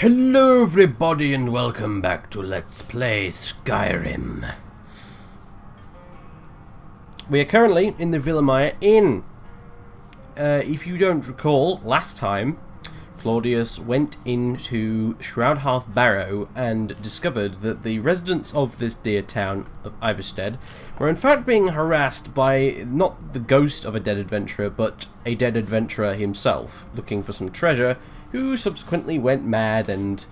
Hello everybody and welcome back to Let's Play Skyrim. We are currently in the Villamaya Inn. If you don't recall, last time Claudius went into Shroud, Hearth, Barrow and discovered that the residents of this dear town of Iverstead were in fact being harassed by not the ghost of a dead adventurer, but a dead adventurer himself, looking for some treasure, who subsequently went mad and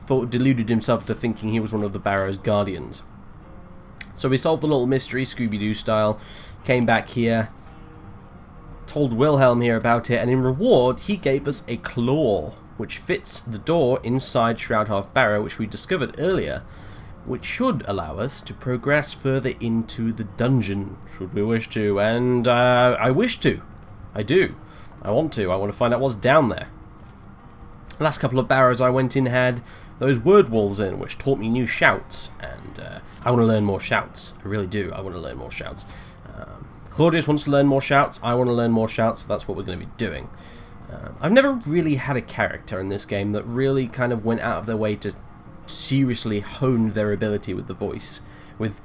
deluded himself into thinking he was one of the Barrow's guardians. So we solved the little mystery, Scooby-Doo style, came back here, told Wilhelm here about it, and in reward he gave us a claw, which fits the door inside Shroud Hearth Barrow, which we discovered earlier, which should allow us to progress further into the dungeon, should we wish to, and I wish to. I do. I want to find out what's down there. The last couple of barrows I went in had those word walls in, which taught me new shouts, and I want to learn more shouts. I really do. I want to learn more shouts. Claudius wants to learn more shouts. I want to learn more shouts, so that's what we're going to be doing. I've never really had a character in this game that really kind of went out of their way to seriously hone their ability with the voice, with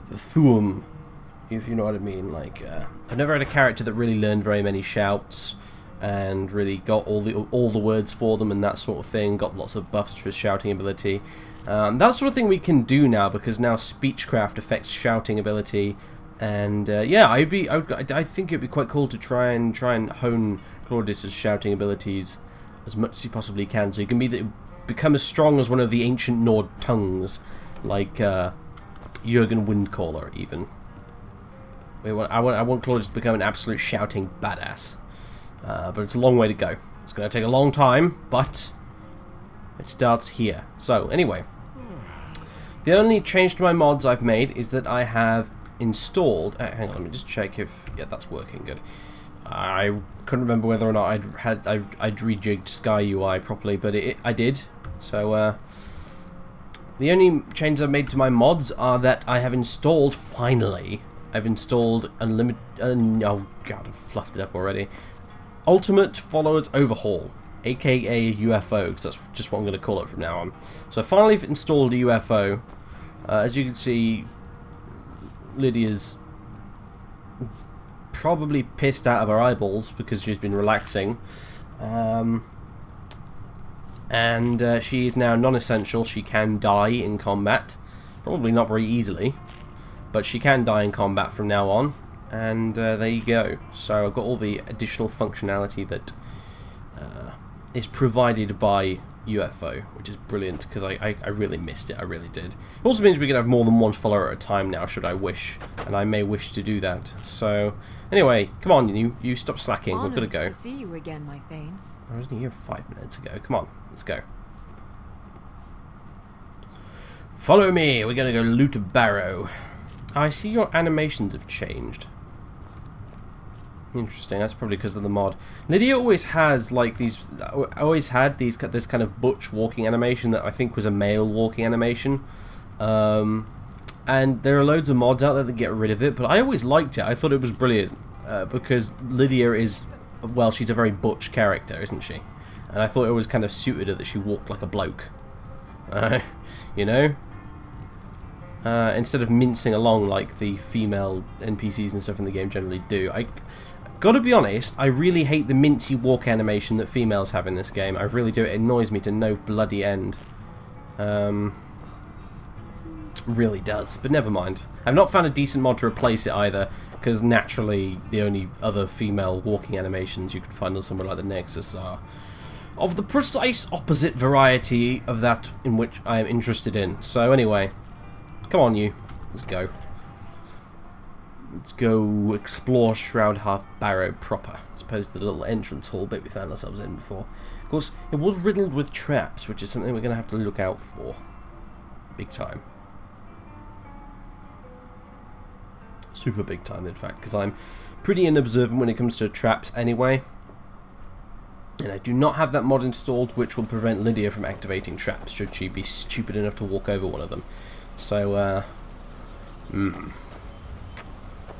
the thuum, if you know what I mean. Like, I've never had a character that really learned very many shouts and really got all the words for them and that sort of thing. Got lots of buffs for his shouting ability. That sort of thing we can do now, because now speechcraft affects shouting ability. And yeah, I think it'd be quite cool to try and hone Claudius's shouting abilities as much as he possibly can, so he can become as strong as one of the ancient Nord tongues, like Jurgen Windcaller even. I want Claudius to become an absolute shouting badass. But it's a long way to go. It's going to take a long time, but it starts here. So, anyway. The only change to my mods I've made is that I have installed... hang on, let me just check if... yeah, that's working good. I couldn't remember whether or not I'd rejigged Sky UI properly, but I did. So, the only changes I've made to my mods are that I have installed, finally... I've installed unlimited... oh god, I've fluffed it up already. Ultimate Followers Overhaul, aka UFO, because that's just what I'm going to call it from now on. So I finally installed a UFO. As you can see, Lydia's probably pissed out of her eyeballs because she's been relaxing. And she is now non-essential. She can die in combat. Probably not very easily, but she can die in combat from now on, and there you go. So I've got all the additional functionality that is provided by UFO, which is brilliant, because I really missed it, I really did. It also means we can have more than one follower at a time now, should I wish, and I may wish to do that. So, anyway, come on, you stop slacking, we've got to go. To see you again, my Thane. I wasn't here 5 minutes ago, come on, let's go. Follow me, we're going to go loot Barrow. I see your animations have changed. Interesting, that's probably because of the mod. Lydia always has like these, this kind of butch walking animation that I think was a male walking animation. And there are loads of mods out there that get rid of it, but I always liked it. I thought it was brilliant, because Lydia is, well, she's a very butch character, isn't she? And I thought it was kind of suited her that she walked like a bloke. You know? Instead of mincing along like the female NPCs and stuff in the game generally do. I gotta be honest, I really hate the mincy walk animation that females have in this game. I really do. It annoys me to no bloody end. Really does, but never mind. I've not found a decent mod to replace it either, because naturally the only other female walking animations you can find on somewhere like the Nexus are of the precise opposite variety of that in which I am interested in. So anyway, come on you, let's go. Let's go explore Shroud Hearth Barrow proper, as opposed to the little entrance hall bit we found ourselves in before. Of course, it was riddled with traps, which is something we're going to have to look out for. Big time. Super big time, in fact, because I'm pretty unobservant when it comes to traps anyway. And I do not have that mod installed, which will prevent Lydia from activating traps, should she be stupid enough to walk over one of them. So,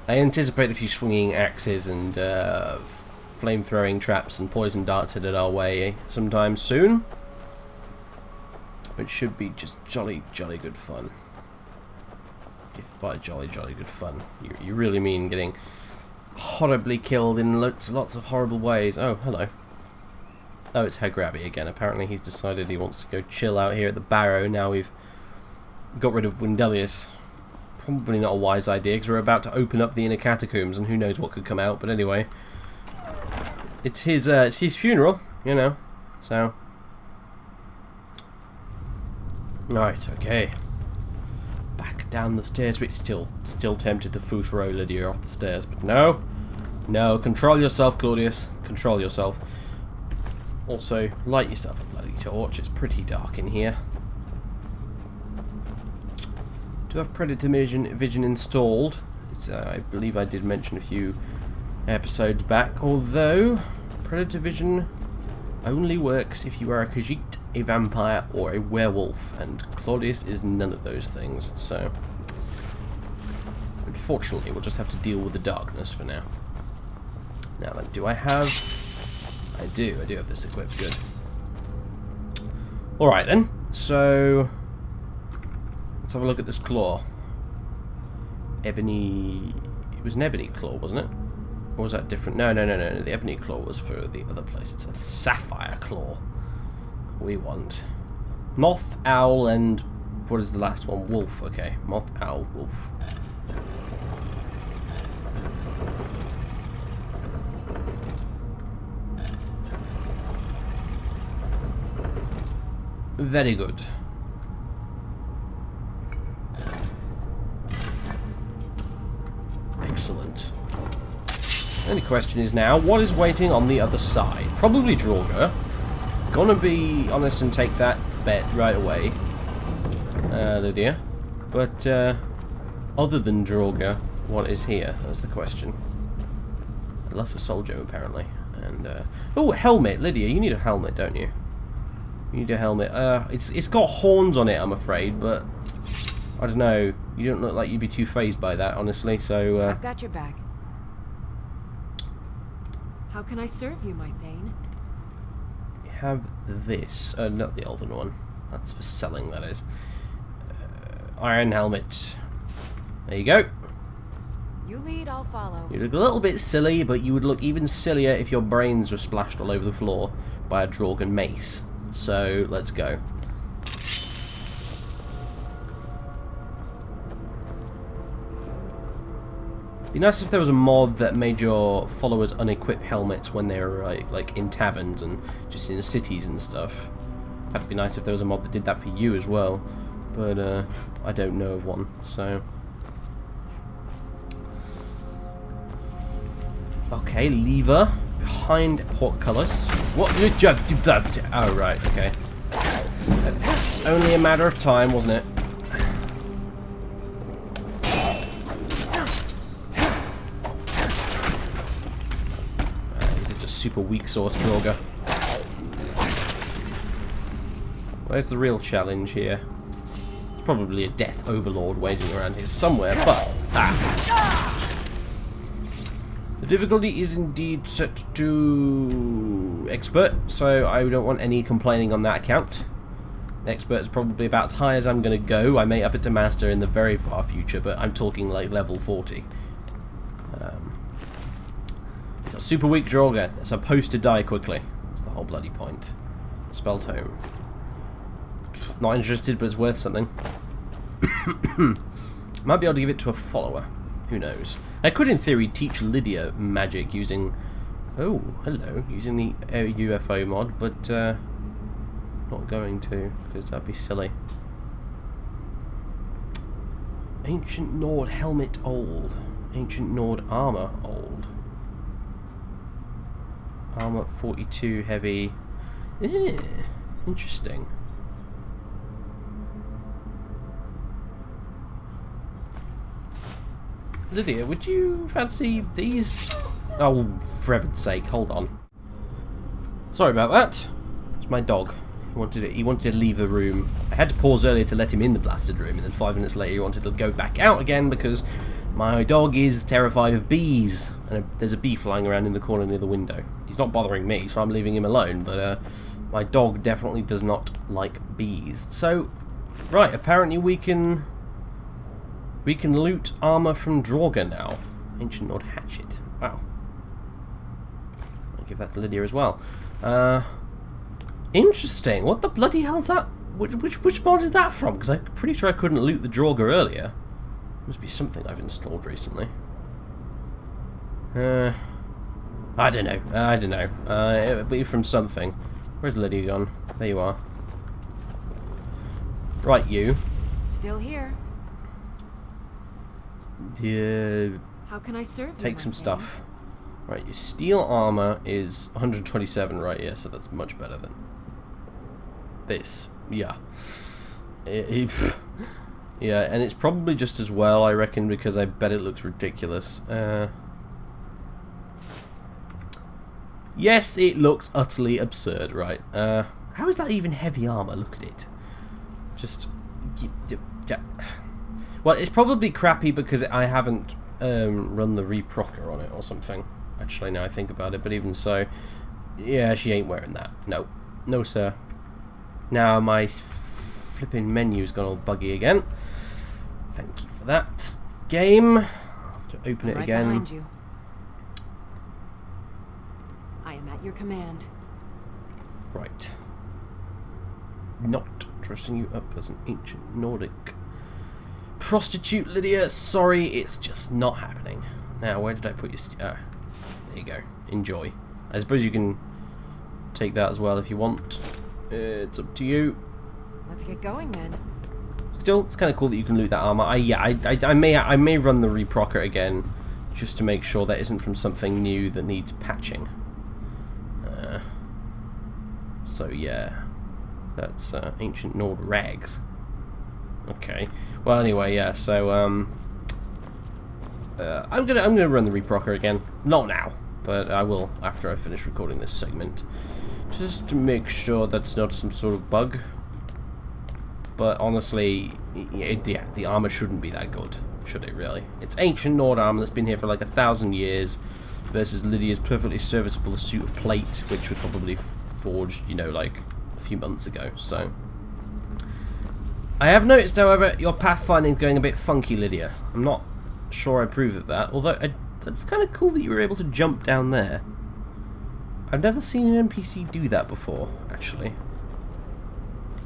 I anticipate a few swinging axes and flame-throwing traps and poison darts headed our way sometime soon. which should be just jolly good fun. If by jolly good fun, you really mean getting horribly killed in lots of horrible ways. Oh, hello. Oh, it's Herr Grabby again. Apparently he's decided he wants to go chill out here at the Barrow now we've got rid of Wendelius. Probably not a wise idea, because we're about to open up the inner catacombs, and who knows what could come out. But anyway, it's his funeral, you know. So, right, okay. Back down the stairs. But still tempted to foot row Lydia off the stairs, but no, control yourself, Claudius. Control yourself. Also, light yourself a bloody torch. It's pretty dark in here. Do have Predator Vision installed. I believe I did mention a few episodes back. Although Predator Vision only works if you are a Khajiit, a vampire, or a werewolf, and Claudius is none of those things. So, unfortunately, we'll just have to deal with the darkness for now. Now then, do I have? I do have this equipped. Good. All right then. So. Let's have a look at this claw. Ebony... It was an ebony claw, wasn't it? Or was that different? No. The ebony claw was for the other place. It's a sapphire claw. We want moth, owl, and... What is the last one? Wolf. Okay. Moth, owl, wolf. Very good. Excellent. The only question is now, what is waiting on the other side? Probably Draugr. Gonna be honest and take that bet right away, Lydia. But other than Draugr, what is here? That's the question. Lesser soldier, apparently. And oh, helmet, Lydia. You need a helmet, don't you? You need a helmet. It's got horns on it, I'm afraid, but I don't know. You don't look like you'd be too phased by that, honestly. So I've got your back. How can I serve you, my Thane? Have this. Not the elven one. That's for selling, that is. Iron helmet. There you go. You lead, I'll follow. You look a little bit silly, but you would look even sillier if your brains were splashed all over the floor by a Draugr mace. So, let's go. Be nice if there was a mod that made your followers unequip helmets when they were like in taverns and just in cities and stuff. That'd be nice if there was a mod that did that for you as well, but I don't know of one. So, okay, lever behind portcullis. What? Oh right, okay. It's only a matter of time, wasn't it? Super weak source Draugr. Where's the real challenge here? There's probably a death overlord waiting around here somewhere, but the difficulty is indeed set to expert, so I don't want any complaining on that account. Expert is probably about as high as I'm going to go. I may up it to master in the very far future, but I'm talking like level 40. So super weak Draugr. They're supposed to die quickly. That's the whole bloody point. Spell tome. Not interested, but it's worth something. Might be able to give it to a follower. Who knows? I could, in theory, teach Lydia magic using... Oh, hello. Using the UFO mod, but not going to, because that'd be silly. Ancient Nord helmet old. Ancient Nord armor old. Armor 42 heavy. Interesting. Lydia, would you fancy these? Oh, for heaven's sake, hold on. Sorry about that. It's my dog. He wanted to leave the room. I had to pause earlier to let him in the blasted room, and then 5 minutes later he wanted to go back out again because my dog is terrified of bees, and there's a bee flying around in the corner near the window. He's not bothering me, so I'm leaving him alone, but My dog definitely does not like bees. So, right, apparently we can loot armor from Draugr now. Ancient Nord hatchet. Wow. I'll give that to Lydia as well. Interesting. What the bloody hell's that? Which mod is that from? Because I'm pretty sure I couldn't loot the Draugr earlier. Must be something I've installed recently. I don't know. It'll be from something. Where's Lydia gone? There you are. Right, you. Still here. Yeah. How can I serve you? Take some stuff. Right, your steel armor is 127 right here, so that's much better than this. Yeah. Yeah, and it's probably just as well, I reckon, because I bet it looks ridiculous. Yes, it looks utterly absurd, right? How is that even heavy armor? Look at it. Just... Well, it's probably crappy because I haven't run the reprocker on it or something. Actually, now I think about it, but even so... Yeah, she ain't wearing that. No. No, sir. Now my flipping menu's gone all buggy again. Thank you for that. Game. I'll have to open it again. Behind you. I am at your command. Right. Not dressing you up as an ancient Nordic prostitute, Lydia. Sorry, it's just not happening. Now, where did I put your... there you go. Enjoy. I suppose you can take that as well if you want. It's up to you. Let's get going then. Still, it's kind of cool that you can loot that armor. I may run the reprocker again, just to make sure that isn't from something new that needs patching. So yeah, that's ancient Nord rags. Okay. Well, anyway, yeah. So I'm gonna run the reprocker again. Not now, but I will after I finish recording this segment, just to make sure that's not some sort of bug. But honestly, yeah, the armor shouldn't be that good, should it really? It's ancient Nord armor that's been here for like 1,000 years, versus Lydia's perfectly serviceable suit of plate, which was probably forged, you know, like a few months ago. So I have noticed, however, your pathfinding is going a bit funky, Lydia. I'm not sure I approve of that, although that's kind of cool that you were able to jump down there. I've never seen an NPC do that before, actually.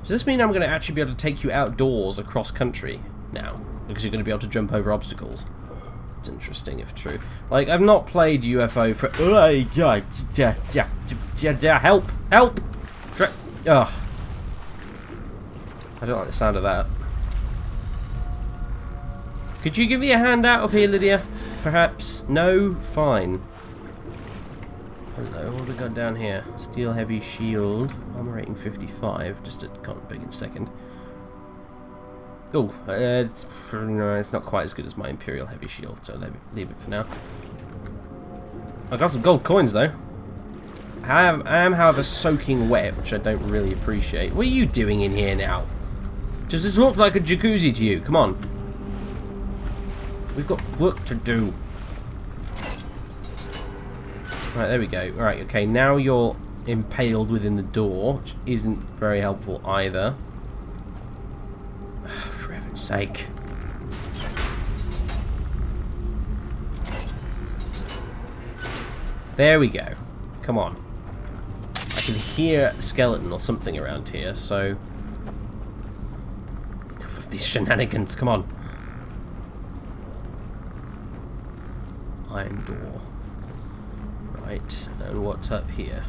Does this mean I'm going to actually be able to take you outdoors across country now? Because you're going to be able to jump over obstacles? It's interesting if true. Like, I've not played UFO for... Help! Help! Ugh. I don't like the sound of that. Could you give me a hand out of here, Lydia? Perhaps? No? Fine. Hello, what have we got down here? Steel heavy shield, armor rating 55. Just a big in second. Oh, it's not quite as good as my Imperial heavy shield, so leave it for now. I got some gold coins though. I am, however, soaking wet, which I don't really appreciate. What are you doing in here now? Does this look like a jacuzzi to you? Come on. We've got work to do. Right, there we go. Right, okay, now you're impaled within the door, which isn't very helpful either. For heaven's sake. There we go. Come on. I can hear a skeleton or something around here, so... Enough of these shenanigans, come on. Iron door. Right, and what's up here?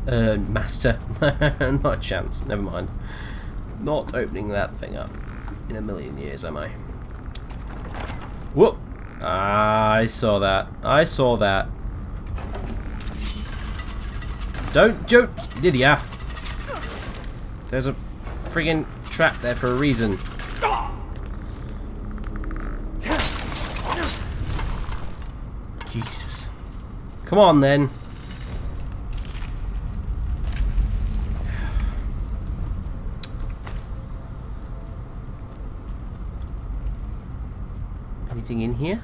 Master. Not a chance, never mind. Not opening that thing up in a million years, am I? Whoop! Ah, I saw that. I saw that. Don't joke, Lydia! There's a friggin' trap there for a reason. Jesus. Come on then. Anything in here?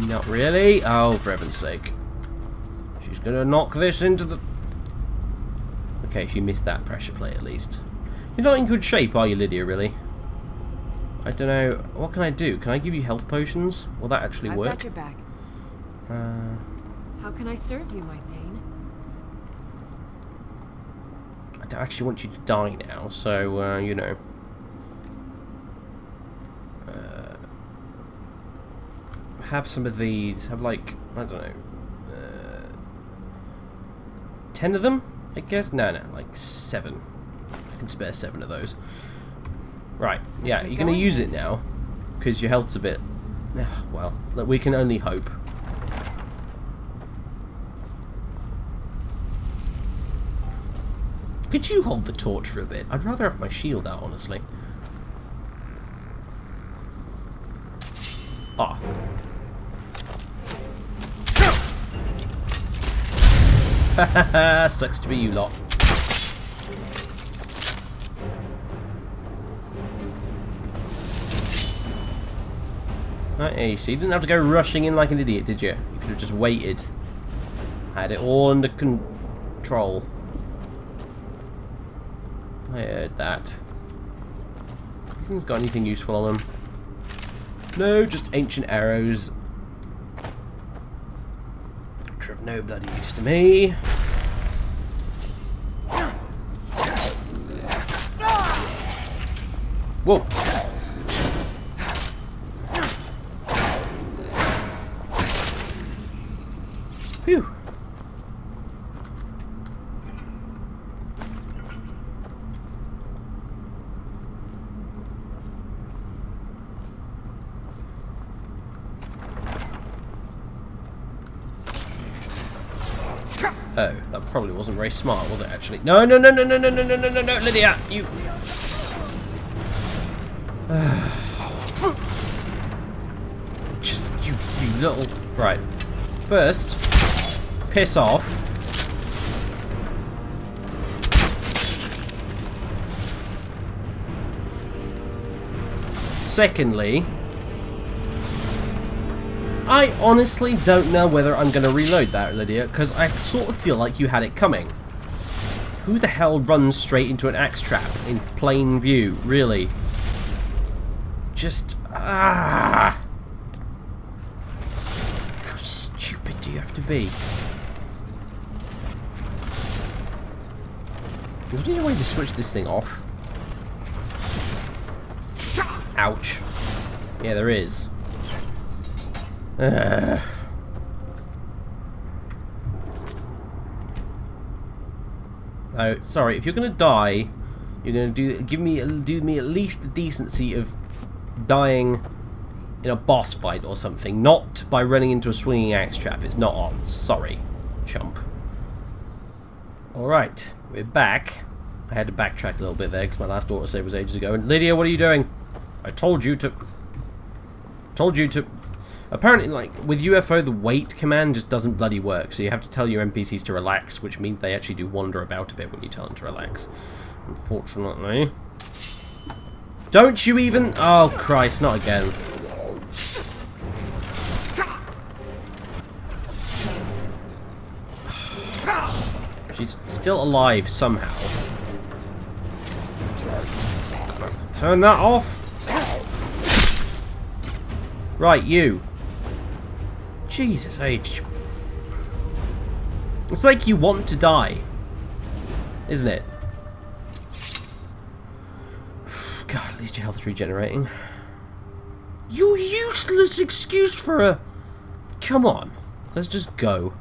Not really. Oh, for heaven's sake. She's gonna knock this into the... Okay, she missed that pressure plate at least. You're not in good shape, are you, Lydia, really? I don't know. What can I do? Can I give you health potions? Will that actually work? I've got your back. How can I serve you, my Thane? I don't actually want you to die now, so, you know. Have some of these. Have, like, I don't know. 10 of them, I guess? No, like 7. I can spare 7 of those. Right, yeah, you're going to use it now. Because your health's a bit... well, look, we can only hope. Could you hold the torch for a bit? I'd rather have my shield out, honestly. Ah. Sucks to be you lot. Hey, so you didn't have to go rushing in like an idiot, did you? You could have just waited. Had it all under control. I heard that. These things got anything useful on them? No, just ancient arrows. Which are of no bloody use to me. Whoa! Phew! Oh, that probably wasn't very smart, was it, actually? No, no, no, no, no, no, no, no, no, no, no, Lydia! You... Just, you little... Right. First, piss off. Secondly... I honestly don't know whether I'm going to reload that, Lydia, because I sort of feel like you had it coming. Who the hell runs straight into an axe trap in plain view, really? Just... How stupid do you have to be? Is there any way to switch this thing off? Ouch. Yeah, there is. Oh, sorry. If you're gonna die, you're gonna do me at least the decency of dying in a boss fight or something, not by running into a swinging axe trap. It's not on. Sorry, chump. All right, we're back. I had to backtrack a little bit there because my last autosave was ages ago. And Lydia, what are you doing? I told you to. Apparently, like, with UFO, the wait command just doesn't bloody work, so you have to tell your NPCs to relax, which means they actually do wander about a bit when you tell them to relax. Unfortunately. Don't you even... Oh, Christ, not again. She's still alive, somehow. Turn that off. Right, you. Jesus H. It's like you want to die, isn't it? God, at least your health is regenerating. You useless excuse for a... Come on, let's just go.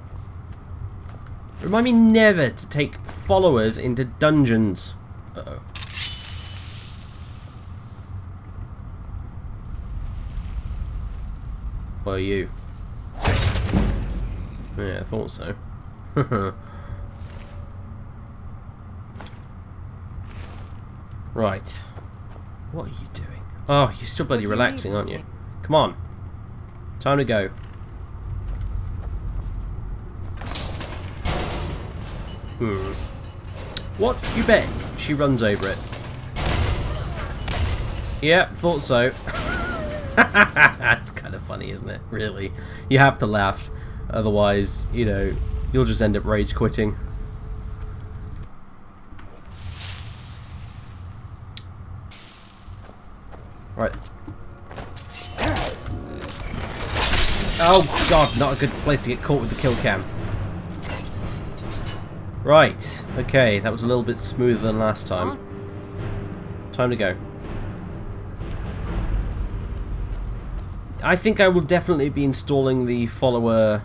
Remind me never to take followers into dungeons. Uh-oh. What are you? Yeah, I thought so. Right. What are you doing? Oh, you're still bloody relaxing, aren't you? Come on. Time to go. What? You bet she runs over it. Yeah, thought so. That's kind of funny, isn't it? Really. You have to laugh. Otherwise, you know, You'll just end up rage quitting. Right. Oh god, not a good place to get caught with the kill cam. Right, okay, that was a little bit smoother than last time. Time to go. I think I will definitely be installing the follower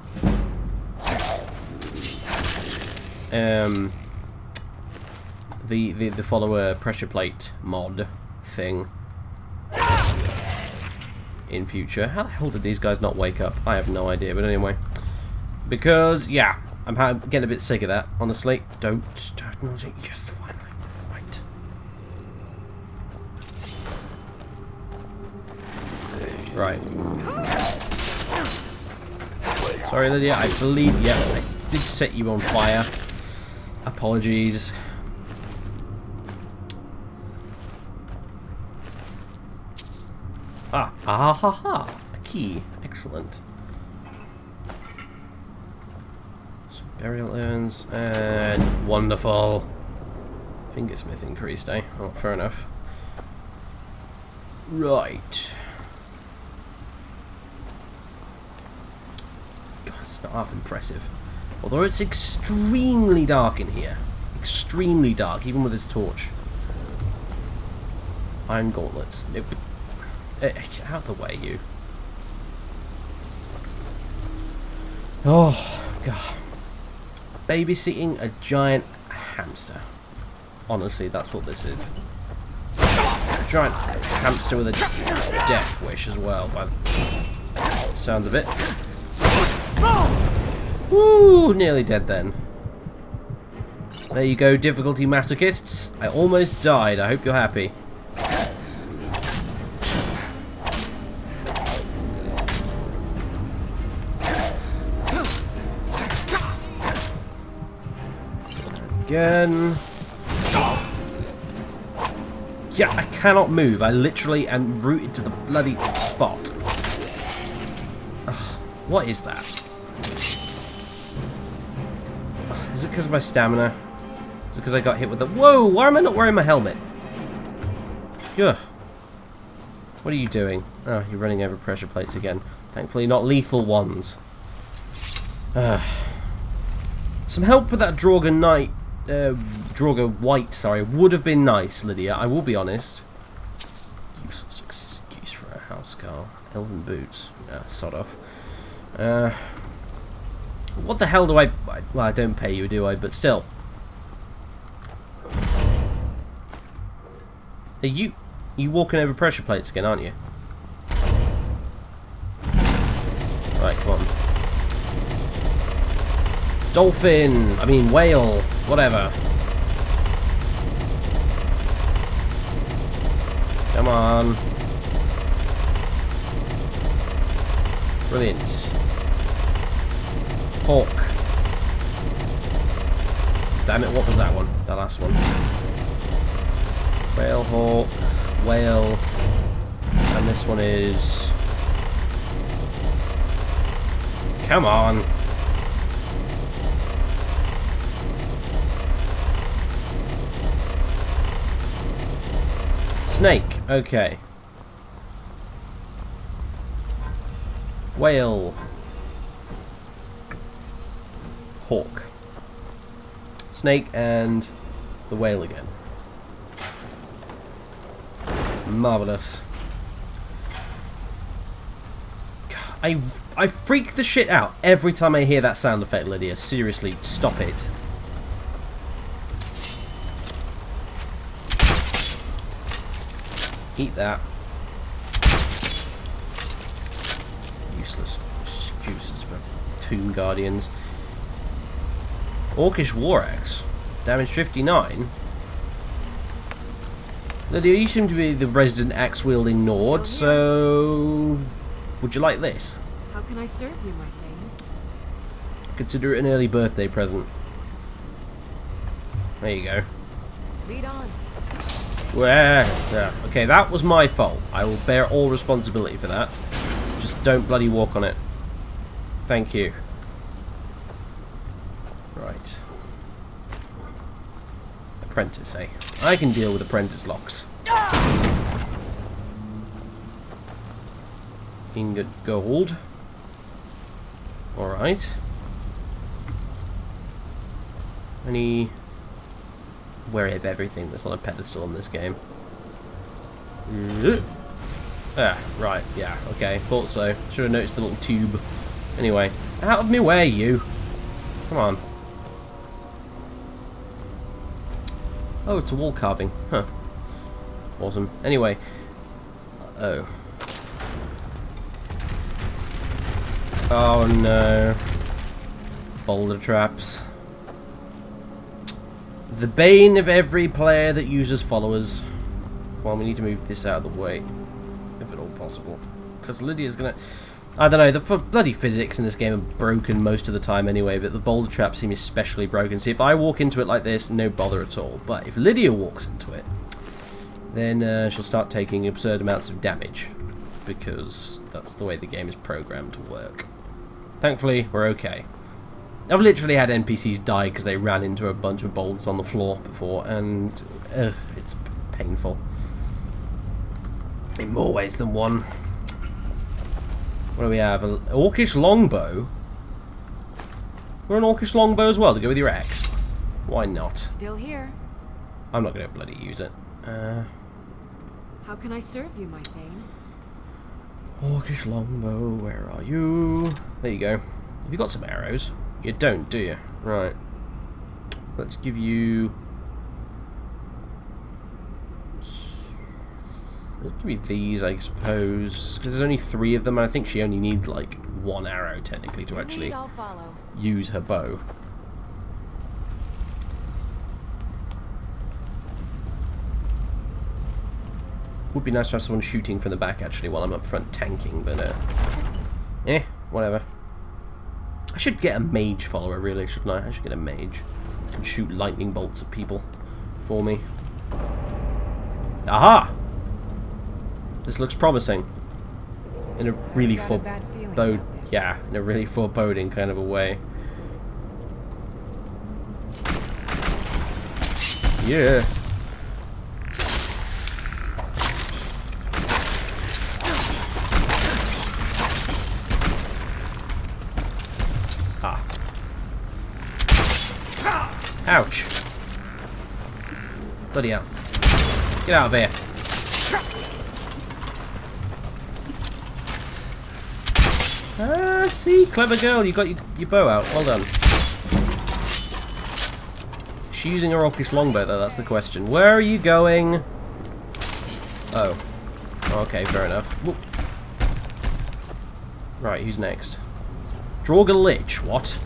the follower pressure plate mod thing in future. How the hell did these guys not wake up? I have no idea, but anyway. Because, yeah, I'm getting a bit sick of that, honestly. Don't start nodding. Yes, finally. Right. Sorry, Lydia, I believe, yeah, I did set you on fire. Apologies. Ha, a key. Excellent. Some burial urns, and wonderful. Fingersmith increased, eh? Oh, fair enough. Right. God, it's not half impressive. Although it's extremely dark in here. Extremely dark, even with this torch. Iron gauntlets. Nope. Out of the way, you. Oh, God. Babysitting a giant hamster. Honestly, that's what this is. A giant hamster with a death wish as well, by the sounds of it. Woo! Nearly dead then. There you go, difficulty masochists. I almost died. I hope you're happy. Again. Yeah, I cannot move. I literally am rooted to the bloody spot. Ugh, what is that? Ugh, is it because of my stamina? Is it because I got hit with the... Whoa! Why am I not wearing my helmet? Ugh. What are you doing? Oh, you're running over pressure plates again. Thankfully not lethal ones. Some help with that Draugr White, sorry, would have been nice, Lydia, I will be honest. Useless excuse for a housecarl. Elven boots. Yeah, sod off. What the hell do I... Well, I don't pay you, do I? But still. Are you walking over pressure plates again, aren't you? Right, come on. Dolphin! I mean, whale! Whatever. Come on. Brilliant. Hawk. Damn it, what was that one? That last one. Whale, hawk, whale. And this one is... Come on. Snake, okay. Whale. Hawk. Snake and the whale again. Marvellous. I freak the shit out every time I hear that sound effect, Lydia. Seriously, stop it. Eat that. Useless excuses for Tomb Guardians. Orcish War Axe. Damage 59. Lydia, you seem to be the resident axe-wielding Nord, so... Would you like this? How can I serve you, my thane? Consider it an early birthday present. There you go. Lead on. Yeah. Okay, that was my fault. I will bear all responsibility for that. Just don't bloody walk on it. Thank you. Right. Apprentice, eh? I can deal with apprentice locks. Ingot gold. Alright. Any... Where have everything that's on a pedestal in this game? Ah, right, yeah, okay, thought so. Should have noticed the little tube. Anyway, out of me way, you! Come on. Oh, it's a wall carving. Huh. Awesome. Anyway. Oh. Oh no. Boulder traps. The bane of every player that uses followers. Well, we need to move this out of the way. If at all possible. Because Lydia's gonna... I don't know, the bloody physics in this game are broken most of the time anyway, but the boulder traps seem especially broken. See, if I walk into it like this, no bother at all. But if Lydia walks into it, then she'll start taking absurd amounts of damage. Because that's the way the game is programmed to work. Thankfully, we're okay. I've literally had NPCs die because they ran into a bunch of boulders on the floor before, and it's painful. In more ways than one. What do we have? An orcish longbow? We're an orcish longbow as well to go with your axe. Why not? Still here. I'm not going to bloody use it. How can I serve you, my thane? Orcish longbow, where are you? There you go. Have you got some arrows? You don't, do you? Right. Let's give you... Let's give you these, I suppose. Because there's only 3 of them, and I think she only needs, like, 1 arrow, technically, to actually use her bow. Would be nice to have someone shooting from the back, actually, while I'm up front tanking, but, whatever. I should get a mage follower, really, shouldn't I? I should get a mage. Who can shoot lightning bolts at people for me. Aha! This looks promising. In a really in a really foreboding kind of a way. Yeah. Ouch. Bloody hell. Get out of here. See? Clever girl, you got your bow out. Well done. Is she using her orcish longbow, though? That's the question. Where are you going? Oh. Okay, fair enough. Whoop. Right, who's next? Draugr Lich, what?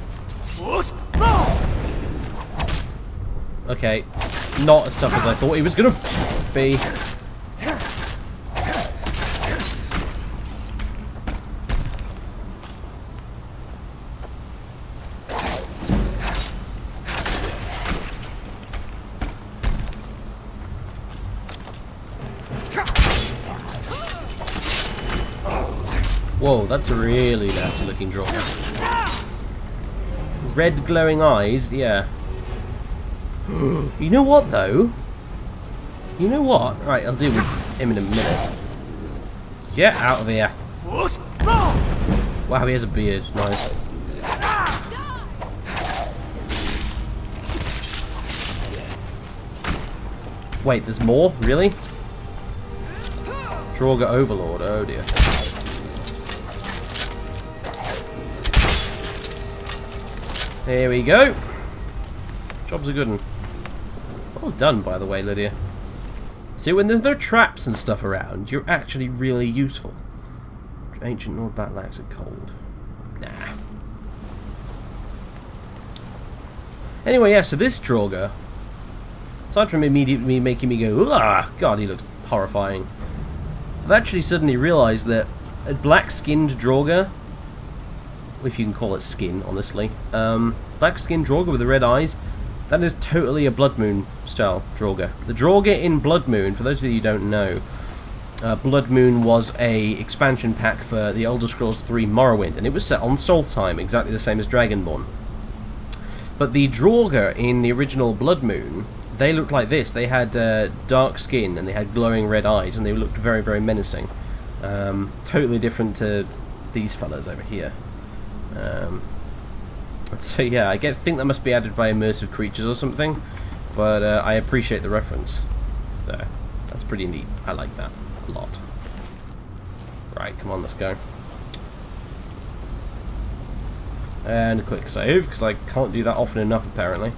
Okay, not as tough as I thought he was gonna be. Whoa, that's a really nasty looking Draugr. Red glowing eyes, yeah. You know what, though? You know what? Right, I'll deal with him in a minute. Get out of here. Wow, he has a beard. Nice. Wait, there's more? Really? Draugr Overlord. Oh, dear. There we go. Job's a good one. Well done, by the way, Lydia. See, when there's no traps and stuff around, you're actually really useful. Ancient Nord battle axe are cold. Nah. Anyway, yeah, so this Draugr, aside from immediately making me go, ah, God, he looks horrifying. I've actually suddenly realised that a black-skinned Draugr, if you can call it skin, honestly, black-skinned Draugr with the red eyes, that is totally a Blood Moon style Draugr. The Draugr in Blood Moon, for those of you who don't know, Blood Moon was a expansion pack for the Elder Scrolls 3 Morrowind, and it was set on Soul Time, exactly the same as Dragonborn. But the Draugr in the original Blood Moon, they looked like this. They had dark skin and they had glowing red eyes, and they looked very, very menacing. Totally different to these fellas over here. So yeah, I think that must be added by immersive creatures or something, but I appreciate the reference there. That's pretty neat. I like that a lot. Right, come on, let's go. And a quick save, because I can't do that often enough apparently.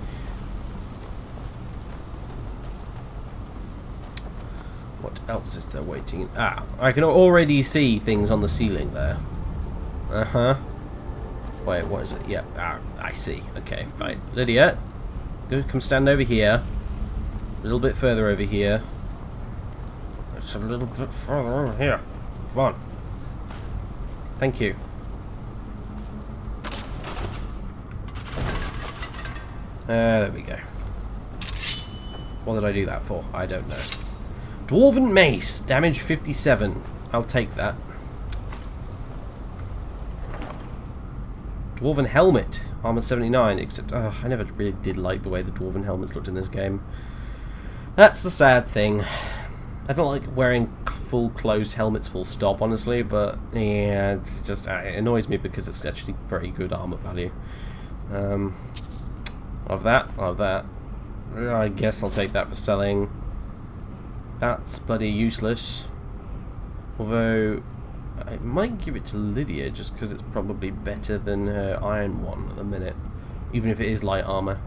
What else is there waiting? Ah, I can already see things on the ceiling there. Uh-huh. Wait, what is it? Yeah, I see. Okay, right. Lydia, go, come stand over here. A little bit further over here. It's a little bit further over here. Come on. Thank you. There we go. What did I do that for? I don't know. Dwarven Mace, damage 57. I'll take that. Dwarven Helmet, armor 79, except I never really did like the way the Dwarven helmets looked in this game. That's the sad thing. I don't like wearing full closed helmets full stop, honestly, but yeah, it just it annoys me because it's actually very good armor value. Of that. I guess I'll take that for selling. That's bloody useless. Although, I might give it to Lydia just because it's probably better than her iron one at the minute. Even if it is light armor.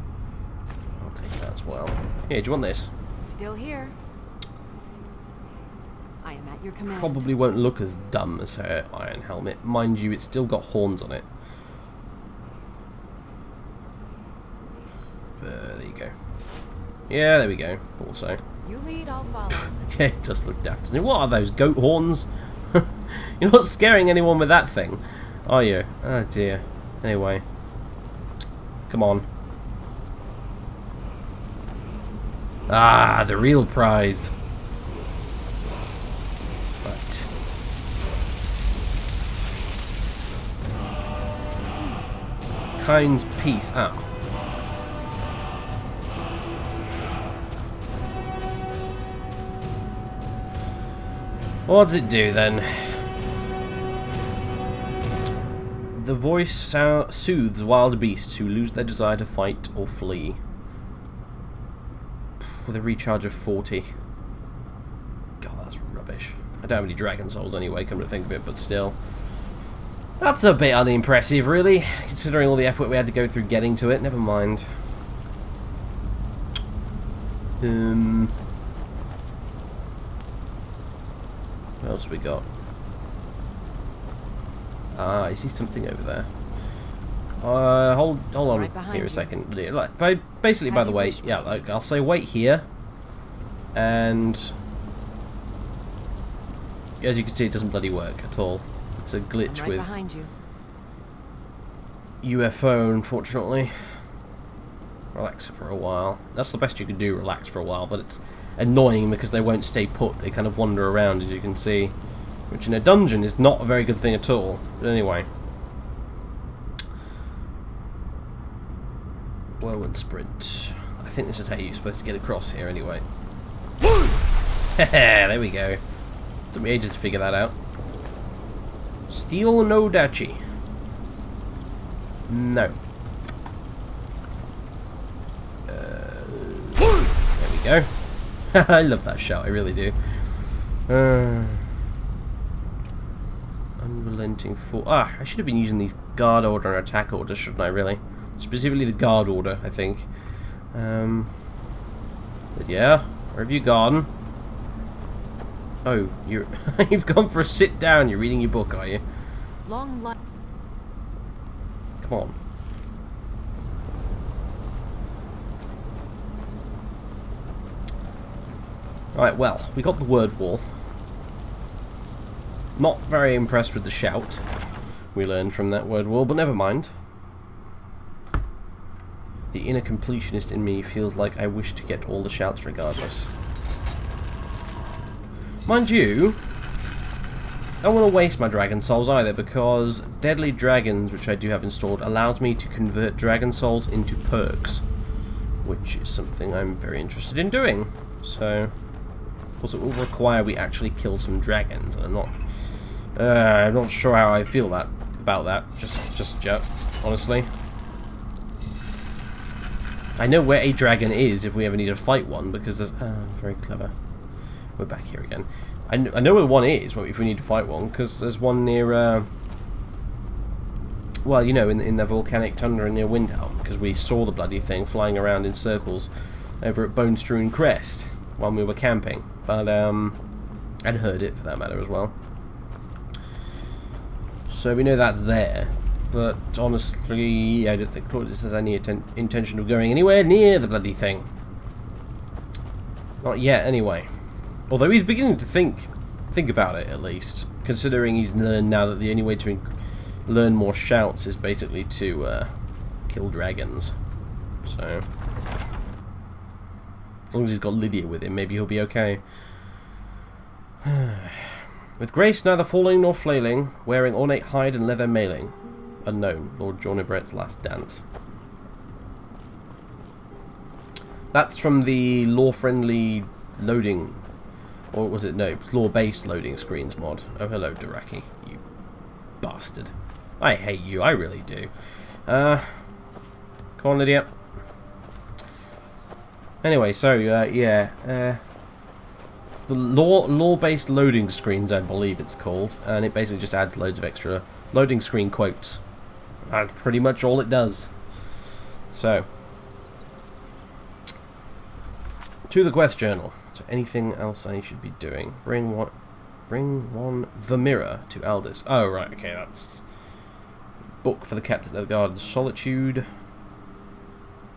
I'll take that as well. Here, do you want this? Still here. I am at your command. Probably won't look as dumb as her iron helmet. Mind you, it's still got horns on it. There you go. Yeah, there we go. Also. You lead, I'll follow. Yeah, it does look daft, doesn't it? What are those, goat horns? You're not scaring anyone with that thing, are you? Oh dear. Anyway. Come on. Ah, the real prize. Right. Kind's Peace. Ah. What does it do then? The voice soothes wild beasts who lose their desire to fight or flee. With a recharge of 40. God, that's rubbish. I don't have any dragon souls anyway, come to think of it, but still. That's a bit unimpressive, really, considering all the effort we had to go through getting to it. Never mind. What else we got? Ah, I see something over there. Hold on Right here a second. Like, basically, by the way, yeah, like, I'll say wait here, and as you can see, it doesn't bloody work at all. It's a glitch right with behind you. UFO, unfortunately. Relax for a while. That's the best you can do, relax for a while, but it's annoying because they won't stay put. They kind of wander around, as you can see, which in a dungeon is not a very good thing at all. But anyway. Whirlwind Sprint. I think this is how you're supposed to get across here anyway. There we go. Took me ages to figure that out. Steel no dachi. No. There we go. I love that shout, I really do. Unrelenting for. Ah, I should have been using these guard order and attack order, shouldn't I, really? Specifically the guard order, I think. But yeah, where have you gone? Oh, you're you've gone for a sit down. You're reading your book, are you? Long life. Come on. Right, well, we got the word wall. Not very impressed with the shout we learned from that word wall, but never mind. The inner completionist in me feels like I wish to get all the shouts regardless. Mind you, don't want to waste my dragon souls either, because Deadly Dragons, which I do have installed, allows me to convert dragon souls into perks, which is something I'm very interested in doing. So, of course, it will require we actually kill some dragons, and I'm not sure how I feel about that. Just yet, honestly. I know where a dragon is if we ever need to fight one, because there's... very clever. We're back here again. I know where one is if we need to fight one, because there's one near... well, you know, in the volcanic tundra near Windhelm, because we saw the bloody thing flying around in circles over at Bone Strewn Crest while we were camping. But, and heard it, for that matter, as well. So we know that's there. But honestly, I don't think Claudius has any intention of going anywhere near the bloody thing. Not yet, anyway. Although he's beginning to think about it, at least. Considering he's learned now that the only way to learn more shouts is basically to kill dragons. So, as long as he's got Lydia with him, maybe he'll be okay. With grace neither falling nor flailing, wearing ornate hide and leather mailing. Unknown, Lord Jornebrett's last dance. That's from the lore-friendly loading, or was it, no, lore-based loading screens mod. Oh, hello, Doraki, you bastard. I hate you, I really do. Come on, Lydia. Anyway, so, yeah, the lore-based loading screens, I believe it's called, and it basically just adds loads of extra loading screen quotes. That's pretty much all it does. So, to the quest journal. So, anything else I should be doing? Bring one the mirror to Aldous. Oh, right, okay, that's book for the captain of the guard of Solitude.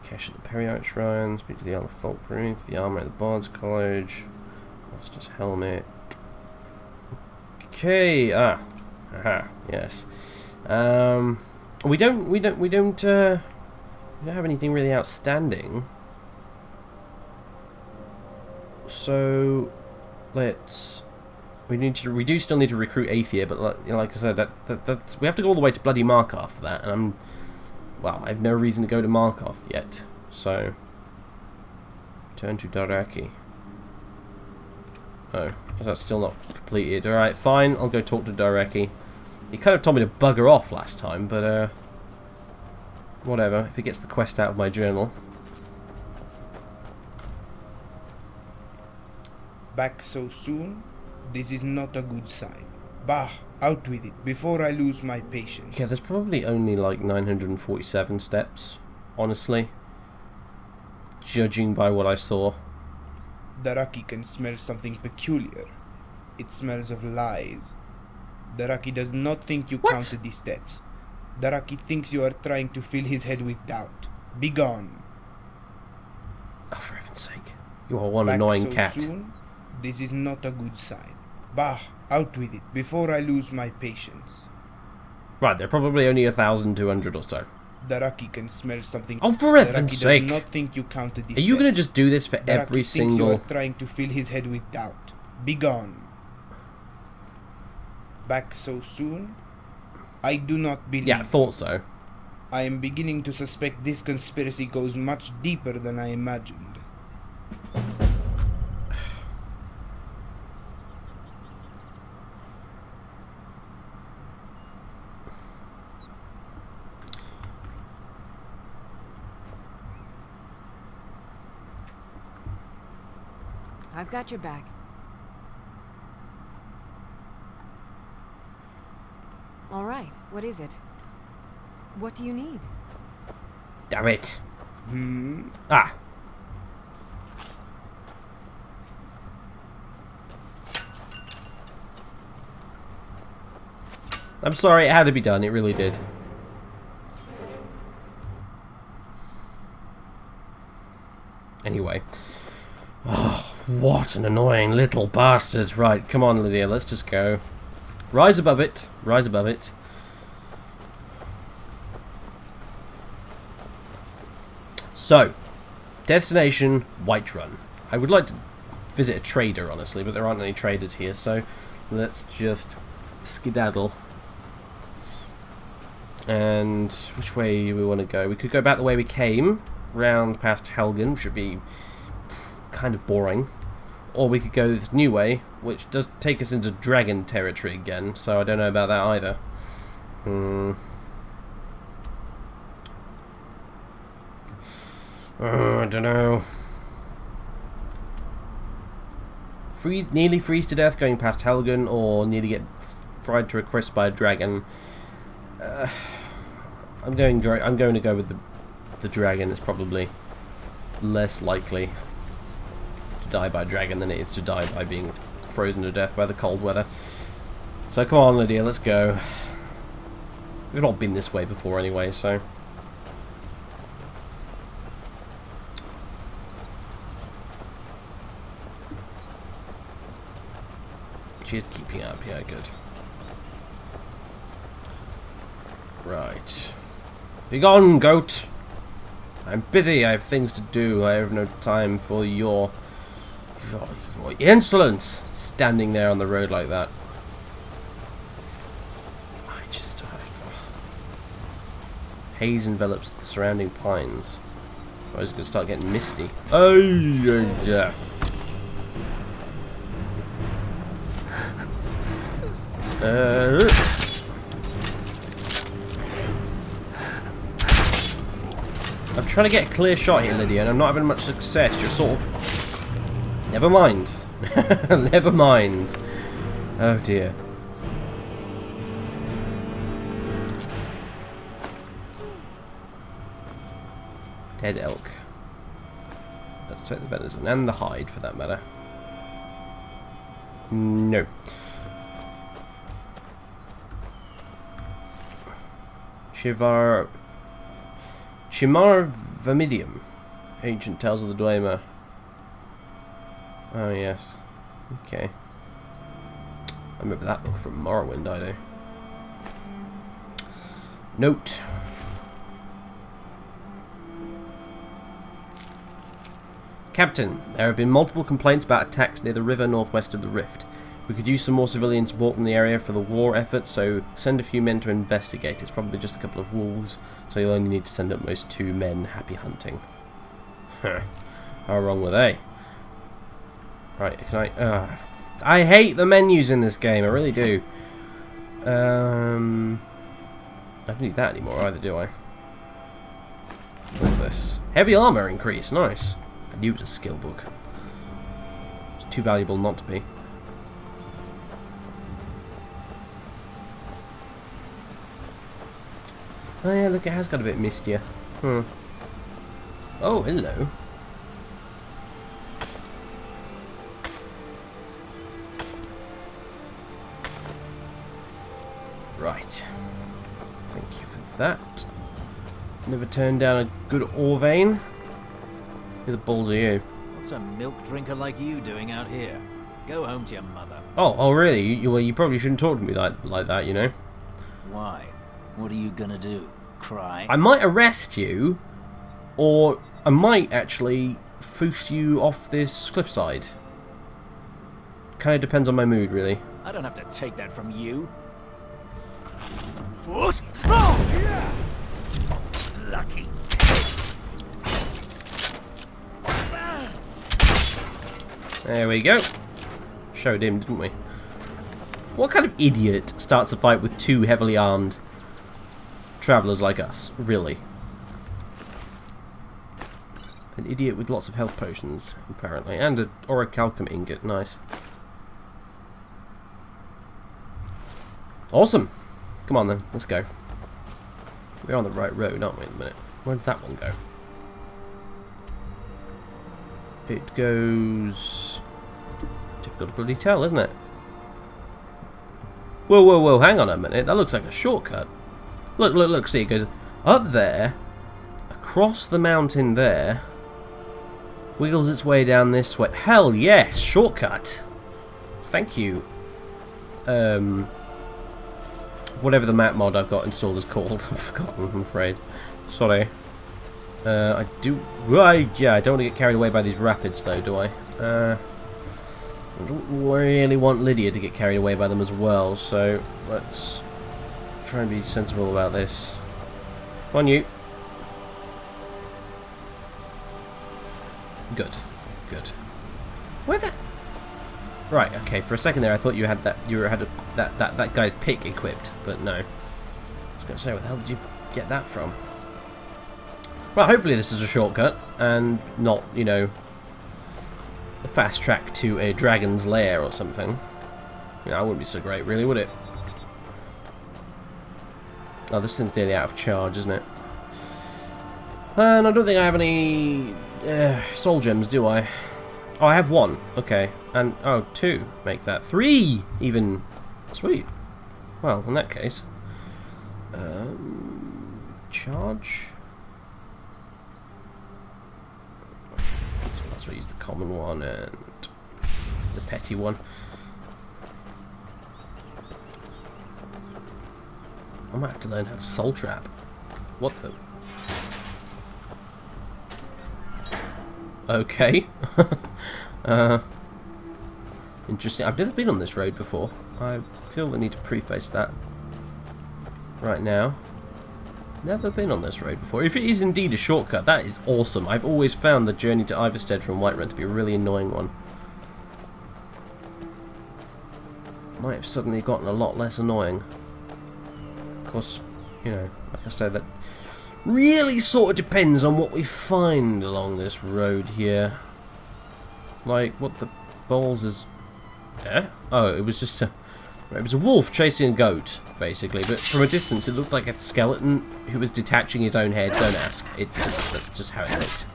Cache at the Periite Shrine. Speak to the Elder Falkruth. The armor at the Bard's College. Master's helmet. Okay, aha, yes. We don't have anything really outstanding. So we do still need to recruit Aethia, but like I said, that's we have to go all the way to bloody Markarth for that, and I have no reason to go to Markarth yet. So turn to Daraki. Oh, that's still not completed. Alright, fine, I'll go talk to Daraki. He kind of told me to bugger off last time, but whatever, if he gets the quest out of my journal. Back so soon? This is not a good sign. Bah, out with it, before I lose my patience. Yeah, there's probably only like 947 steps, honestly. Judging by what I saw. Daraki can smell something peculiar. It smells of lies. Daraki does not think you counted these steps. Daraki thinks you are trying to fill his head with doubt. Begone. Oh, for heaven's sake. You are one Back annoying so cat. Soon? This is not a good sign. Bah, out with it, before I lose my patience. Right, there are probably only 1,200 or so. Daraki can smell something. Oh, for heaven's sake! Daraki does not think you counted these Are you steps. going to just do this for Daraki every thinks single... you are trying to fill his head with doubt. Begone. Back so soon? I do not believe. Yeah, I thought so. I am beginning to suspect this conspiracy goes much deeper than I imagined. I've got your back. All right, what is it? What do you need? Damn it. Hmm? Ah. I'm sorry, it had to be done, it really did. Anyway. Oh, what an annoying little bastard. Right, come on, Lydia, let's just go. Rise above it. Rise above it. So, destination Whiterun. I would like to visit a trader, honestly, but there aren't any traders here, so let's just skedaddle. And which way do we want to go? We could go back the way we came, round past Helgen, which would be kind of boring. Or we could go this new way, which does take us into dragon territory again, so I don't know about that either. I don't know. Nearly freeze to death going past Helgen, or nearly get fried to a crisp by a dragon. I'm going to go with the dragon. It's probably less likely to die by a dragon than it is to die by being frozen to death by the cold weather. So come on, Lydia, let's go. We've not been this way before anyway, so. She's keeping up, yeah, good. Right. Begone, goat! I'm busy, I have things to do, I have no time for your insolence! Standing there on the road like that. Haze envelops the surrounding pines. Oh, it's going to start getting misty. Oh, yeah. I'm trying to get a clear shot here, Lydia, and I'm not having much success. You're sort of... Never mind. Never mind. Oh, dear. Dead elk. Let's take the venison, and the hide, for that matter. No. Shimar Vamidium. Ancient Tales of the Dwemer. Oh, yes. Okay. I remember that book from Morrowind, I do. Note. Captain, there have been multiple complaints about attacks near the river northwest of the Rift. We could use some more civilian support from the area for the war effort, so send a few men to investigate. It's probably just a couple of wolves, so you'll only need to send at most 2 men. Happy hunting. Huh. How wrong were they? Right, can I hate the menus in this game, I really do. I don't need that anymore either, do I? What's this? Heavy armor increase, nice. I knew it was a skill book. It's too valuable not to be. Oh yeah, look, it has got a bit mistier. Huh. Oh, hello. Right. Thank you for that. Never turned down a good ore vein. Who the balls are you? What's a milk drinker like you doing out here? Go home to your mother. Oh, really? Well, you probably shouldn't talk to me like that, you know. Why? What are you gonna do? Cry? I might arrest you, or I might actually foist you off this cliffside. Kind of depends on my mood, really. I don't have to take that from you. Lucky. There we go. Showed him, didn't we? What kind of idiot starts a fight with 2 heavily armed travellers like us? Really? An idiot with lots of health potions, apparently. And an orichalcum ingot. Nice. Awesome. Come on then, let's go. We're on the right road, aren't we, in a minute? Where does that one go? It goes... Difficult to bloody tell, isn't it? Whoa, whoa, whoa, hang on a minute. That looks like a shortcut. Look, look, look, see, it goes up there, across the mountain there, wiggles its way down this way. Hell yes, shortcut. Thank you. Whatever the map mod I've got installed is called. I've forgotten, I'm afraid. Sorry. Yeah, I don't want to get carried away by these rapids though, do I? I don't really want Lydia to get carried away by them as well, so let's try and be sensible about this. Come on, you. Good. Good. Where the... Right, okay, for a second there I thought you had that that guy's pick equipped, but no. I was going to say, where the hell did you get that from? Well, hopefully this is a shortcut, and not, you know, a fast track to a dragon's lair or something. You know, that wouldn't be so great, really, would it? Oh, this thing's nearly out of charge, isn't it? And I don't think I have any soul gems, do I? Oh, I have one. Okay. And, oh, 2 make that. 3, even. Sweet. Well, in that case. Charge? So let's use the common one and the petty one. I might have to learn how to soul trap. What the... Okay. Interesting. I've never been on this road before. I feel the need to preface that right now. Never been on this road before. If it is indeed a shortcut, that is awesome. I've always found the journey to Iverstead from Whiterun to be a really annoying one. Might have suddenly gotten a lot less annoying. Of course, you know, like I said, that really sort of depends on what we find along this road here. Like, what the balls is... Eh? Oh, it was just a... It was a wolf chasing a goat, basically, but from a distance it looked like a skeleton who was detaching his own head. Don't ask. That's just how it looked.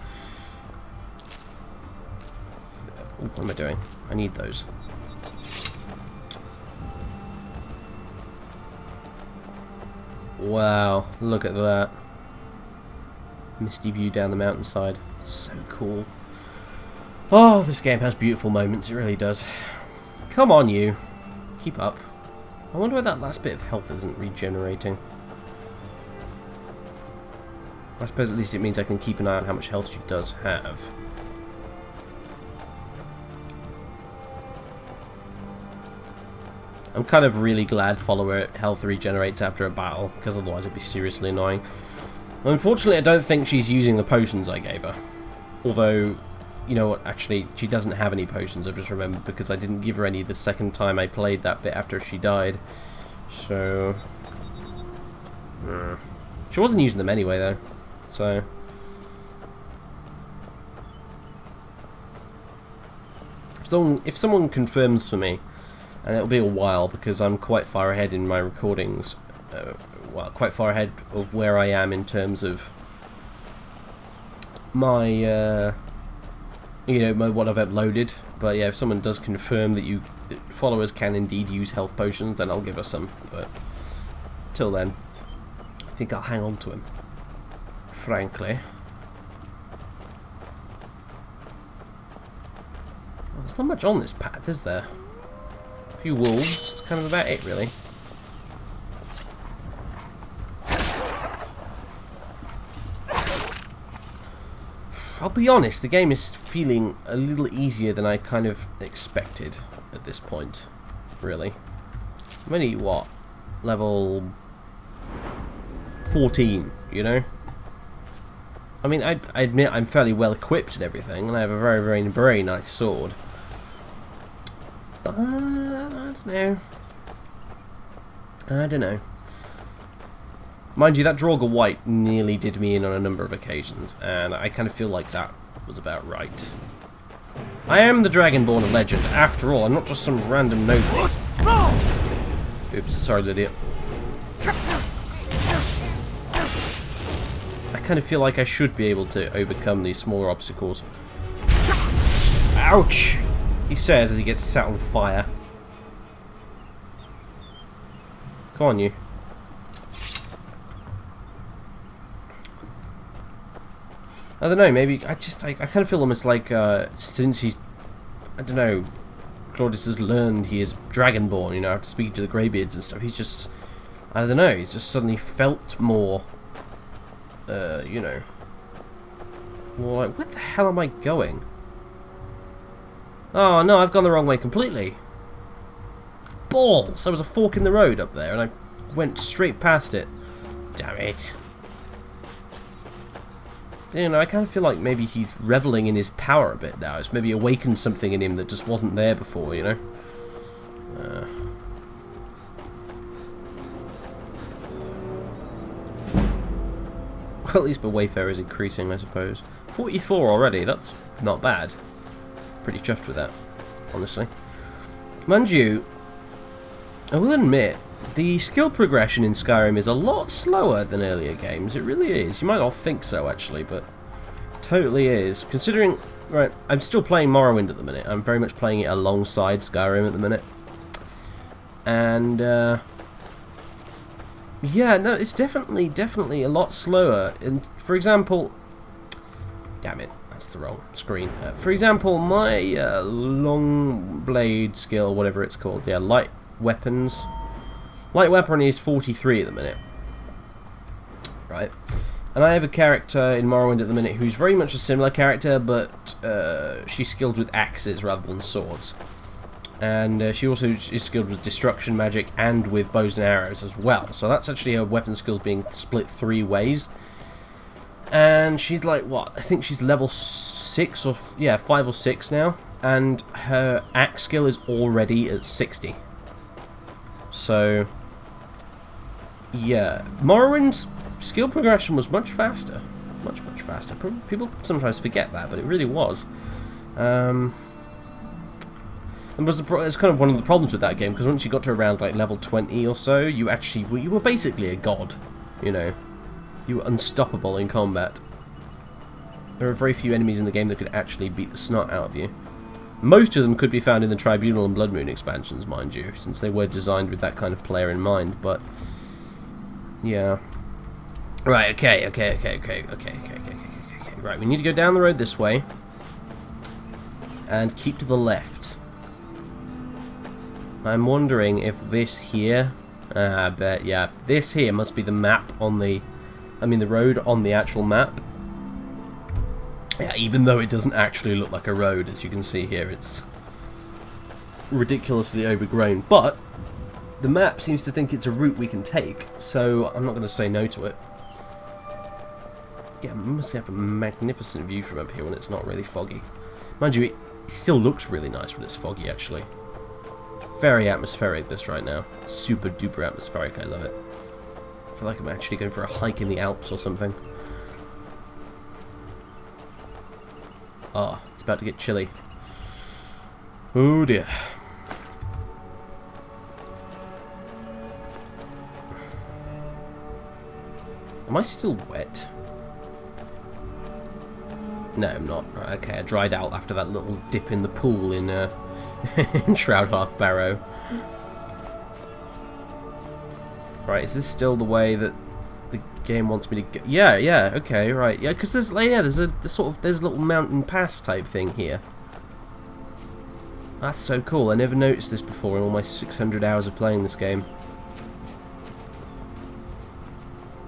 Ooh, what am I doing? I need those. Wow, look at that. Misty view down the mountainside. So cool. Oh, this game has beautiful moments, it really does. Come on, you. Keep up. I wonder why that last bit of health isn't regenerating. I suppose at least it means I can keep an eye on how much health she does have. I'm kind of really glad follower health regenerates after a battle, because otherwise it'd be seriously annoying. Unfortunately, I don't think she's using the potions I gave her. Although, you know what, actually, she doesn't have any potions, I've just remembered, because I didn't give her any the second time I played that bit after she died. So... She wasn't using them anyway, though. So... If someone confirms for me, and it'll be a while, because I'm quite far ahead in my recordings, well, quite far ahead of where I am in terms of my, you know, what I've uploaded. But yeah, if someone does confirm that followers can indeed use health potions, then I'll give her some. But till then, I think I'll hang on to him, frankly. Well, there's not much on this path, is there? A few wolves, that's kind of about it, really. I'll be honest, the game is feeling a little easier than I kind of expected at this point, really. I'm only, what, level 14, you know? I mean, I admit I'm fairly well equipped and everything, and I have a very, very, very nice sword. But, I don't know. Mind you, that Draugr White nearly did me in on a number of occasions, and I kind of feel like that was about right. I am the Dragonborn of legend, after all. I'm not just some random nobody. Oops, sorry, Lydia. I kind of feel like I should be able to overcome these smaller obstacles. Ouch! He says as he gets set on fire. Come on, you. I don't know, maybe, I kind of feel almost like, since he's, I don't know, Claudius has learned he is Dragonborn, you know, how to speak to the Greybeards and stuff, he's just, I don't know, he's just suddenly felt more, you know, more like, where the hell am I going? Oh no, I've gone the wrong way completely. Balls! There was a fork in the road up there and I went straight past it. Damn it. You know, I kind of feel like maybe he's reveling in his power a bit now. It's maybe awakened something in him that just wasn't there before, you know? Well, at least my Wayfarer is increasing, I suppose. 44 already, that's not bad. Pretty chuffed with that, honestly. Mind you, I will admit, the skill progression in Skyrim is a lot slower than earlier games. It really is. You might not think so, actually, but totally is. Considering, right, I'm still playing Morrowind at the minute. I'm very much playing it alongside Skyrim at the minute. And, yeah, no, it's definitely a lot slower. And, for example, damn it, that's the wrong screen. For example, my long blade skill, whatever it's called, yeah, light weapons. Light weaponry is 43 at the minute, right? And I have a character in Morrowind at the minute who's very much a similar character, but she's skilled with axes rather than swords. And she also is skilled with destruction magic and with bows and arrows as well. So that's actually her weapon skills being split 3 ways. And she's like, what? I think she's level 6 or, yeah, 5 or 6 now. And her axe skill is already at 60. So, yeah. Morrowind's skill progression was much faster. Much faster. People sometimes forget that, but it really was. And it's kind of one of the problems with that game, because once you got to around like level 20 or so, you were basically a god, you know. You were unstoppable in combat. There are very few enemies in the game that could actually beat the snot out of you. Most of them could be found in the Tribunal and Blood Moon expansions, mind you, since they were designed with that kind of player in mind, but yeah. Right, okay. Right, we need to go down the road this way and keep to the left. I'm wondering if this here, I bet, yeah, this here must be the map on the, the road on the actual map. Yeah, even though it doesn't actually look like a road, as you can see here, it's ridiculously overgrown. But the map seems to think it's a route we can take, so I'm not going to say no to it. Yeah, we must have a magnificent view from up here when it's not really foggy. Mind you, it still looks really nice when it's foggy, actually. Very atmospheric, this right now. Super duper atmospheric, I love it. I feel like I'm actually going for a hike in the Alps or something. Ah, it's about to get chilly. Oh dear. Am I still wet? No, I'm not. Right, okay, I dried out after that little dip in the pool in in Shroud Hearth Barrow. Right, is this still the way that the game wants me to go? Yeah, okay, right. Yeah, because there's a little mountain pass type thing here. That's so cool. I never noticed this before in all my 600 hours of playing this game.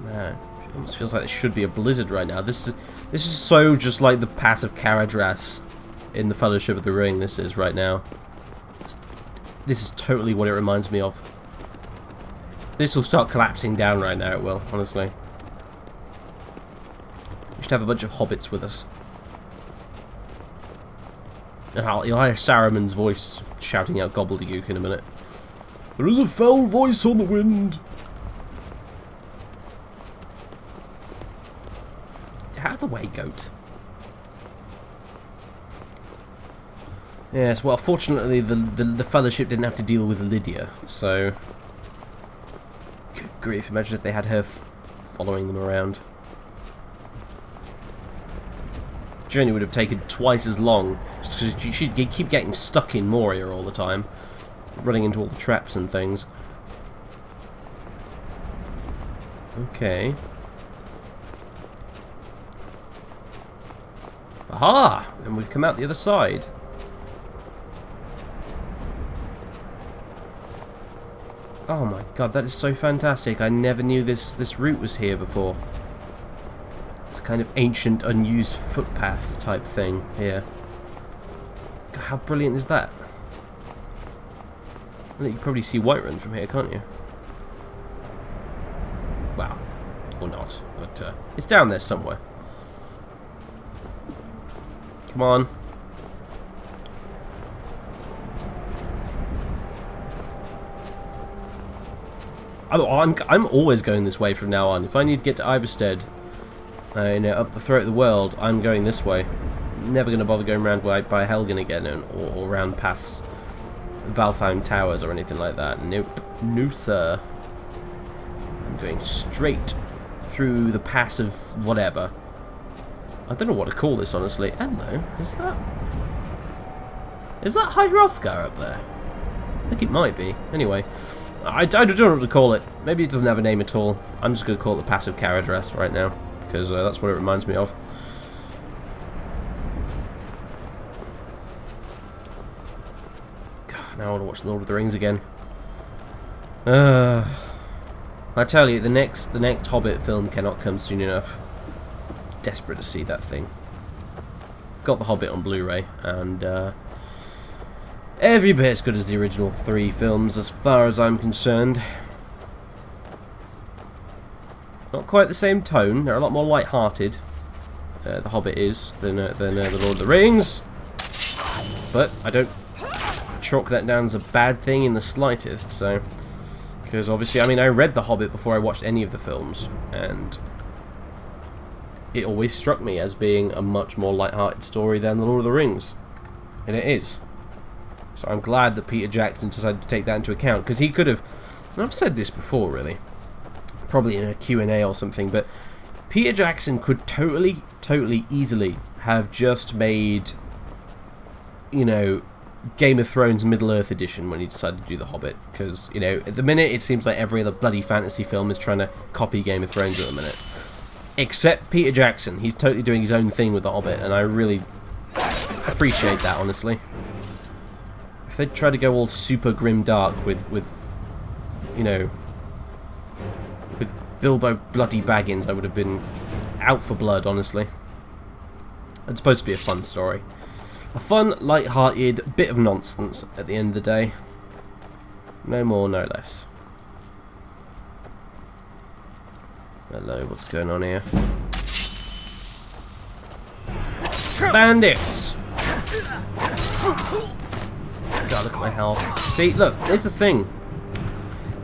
Man, it almost feels like there should be a blizzard right now. This is so just like the pass of Caradras in the Fellowship of the Ring. This is right now. This is totally what it reminds me of. This will start collapsing down right now, it will, honestly. We should have a bunch of hobbits with us. And you'll hear Saruman's voice shouting out gobbledygook in a minute. There is a foul voice on the wind. Out of the way, goat. Yes, well, fortunately the Fellowship didn't have to deal with Lydia, so... Good grief, imagine if they had her following them around. The journey would have taken twice as long, because she'd keep getting stuck in Moria all the time, running into all the traps and things. Okay. Aha! And we've come out the other side. Oh my god, that is so fantastic. I never knew this route was here before. It's a kind of ancient, unused footpath type thing here. how brilliant is that? I think you can probably see Whiterun from here, can't you? Well, or not, but it's down there somewhere. Come on. I'm always going this way from now on. If I need to get to Iverstead, you know, up the throat of the world, I'm going this way. Never going to bother going around by Helgen again, or around past Valtheim Towers or anything like that. Nope. No, sir. I'm going straight through the pass of whatever. I don't know what to call this, honestly. Hello. Is that High Hrothgar up there? I think it might be. Anyway. I don't know what to call it. Maybe it doesn't have a name at all. I'm just going to call it the Passive Carriage Rest right now, because that's what it reminds me of. God, now I want to watch Lord of the Rings again. I tell you, the next Hobbit film cannot come soon enough. Desperate to see that thing. Got the Hobbit on Blu-ray, and every bit as good as the original 3 films, as far as I'm concerned. Not quite the same tone. They're a lot more light-hearted. The Hobbit is than the Lord of the Rings. But I don't chalk that down as a bad thing in the slightest. So, because obviously, I mean, I read The Hobbit before I watched any of the films, and it always struck me as being a much more light-hearted story than the Lord of the Rings, and it is. So I'm glad that Peter Jackson decided to take that into account, because he could have, and I've said this before really, probably in a Q&A or something, but Peter Jackson could totally easily have just made, you know, Game of Thrones Middle-earth edition when he decided to do The Hobbit, because, you know, at the minute it seems like every other bloody fantasy film is trying to copy Game of Thrones at the minute. Except Peter Jackson. He's totally doing his own thing with The Hobbit, and I really appreciate that, honestly. If they'd tried to go all super grim dark with you know, with Bilbo bloody Baggins, I would have been out for blood, honestly. It's supposed to be a fun story. A fun, light-hearted bit of nonsense at the end of the day. No more, no less. Hello, what's going on here? Bandits! God, look at my health. See, look, here's the thing.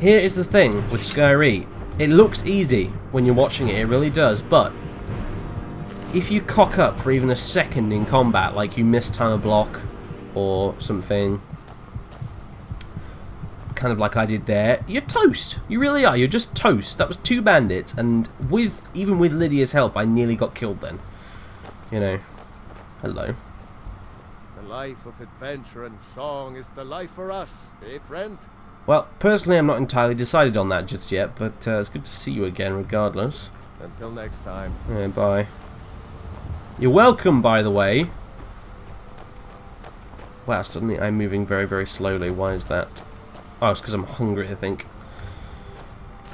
Here is the thing with Skyrim. It looks easy when you're watching it, it really does, but if you cock up for even a second in combat, like you miss time a block or something, kind of like I did there, you're toast. You really are. You're just toast. That was 2 bandits, and even with Lydia's help, I nearly got killed then. You know. Hello. The life of adventure and song is the life for us, eh, friend? Well, personally, I'm not entirely decided on that just yet, but it's good to see you again, regardless. Until next time. Yeah, bye. You're welcome, by the way. Wow, suddenly I'm moving very, very slowly. Why is that? Oh, it's because I'm hungry, I think.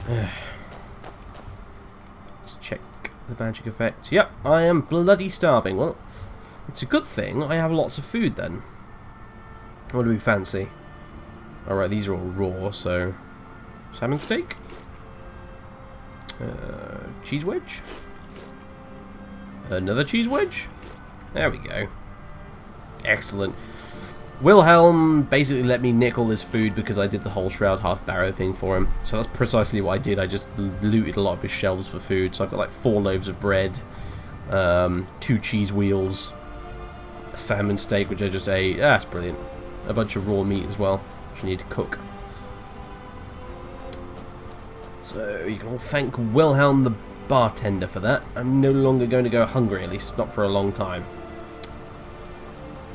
Let's check the magic effect. Yep, I am bloody starving. Well, it's a good thing I have lots of food then. What do we fancy? Alright, these are all raw, so... Salmon steak? Cheese wedge? Another cheese wedge? There we go. Excellent. Wilhelm basically let me nick all this food because I did the whole Shroud Hearth Barrow thing for him. So that's precisely what I did. I just looted a lot of his shelves for food. So I've got like 4 loaves of bread, 2 cheese wheels, a salmon steak which I just ate. Ah, that's brilliant. A bunch of raw meat as well, which I need to cook. So you can all thank Wilhelm the bartender for that. I'm no longer going to go hungry, at least not for a long time.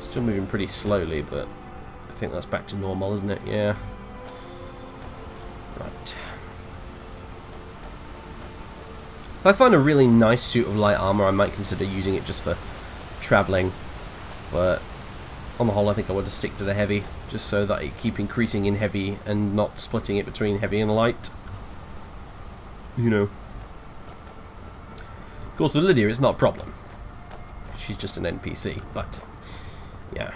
Still moving pretty slowly, but I think that's back to normal, isn't it? Yeah. Right. If I find a really nice suit of light armor, I might consider using it just for traveling. But on the whole, I think I want to stick to the heavy, just so that I keep increasing in heavy and not splitting it between heavy and light. You know. Of course, with Lydia, it's not a problem. She's just an NPC, but... yeah.